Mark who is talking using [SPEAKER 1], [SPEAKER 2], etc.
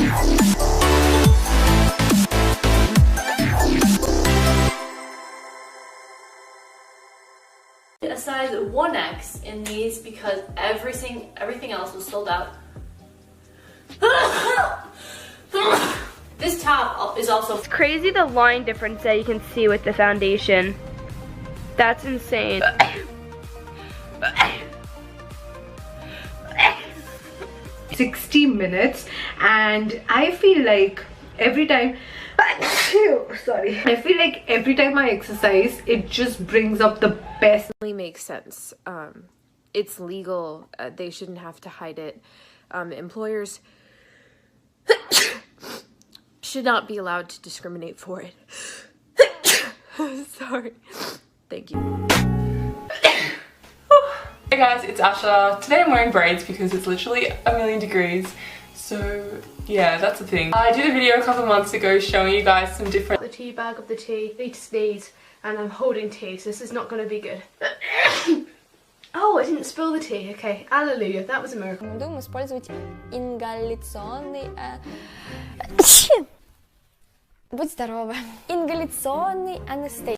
[SPEAKER 1] A size 1X in these because everything else was sold out. This top is also...
[SPEAKER 2] It's crazy the line difference that you can see with the foundation. That's insane.
[SPEAKER 3] 60 minutes, and I feel like every time I feel like every time I exercise, it just brings up the best.
[SPEAKER 4] It makes sense. It's legal. They shouldn't have to hide it. Employers should not be allowed to discriminate for it. Sorry. Thank you.
[SPEAKER 5] Hey guys, it's Asha. Today I'm wearing braids because it's literally a million degrees. So yeah, that's the thing. I did a video a couple of months ago showing you guys some different...
[SPEAKER 2] The tea bag of the tea. I need to sneeze and I'm holding tea, so this is not going to be good. Oh, I didn't spill the tea. Okay, hallelujah, that was a miracle.
[SPEAKER 6] Рекомендуем использовать ингаляционный... Будь здорова. Ингаляционный анестетик.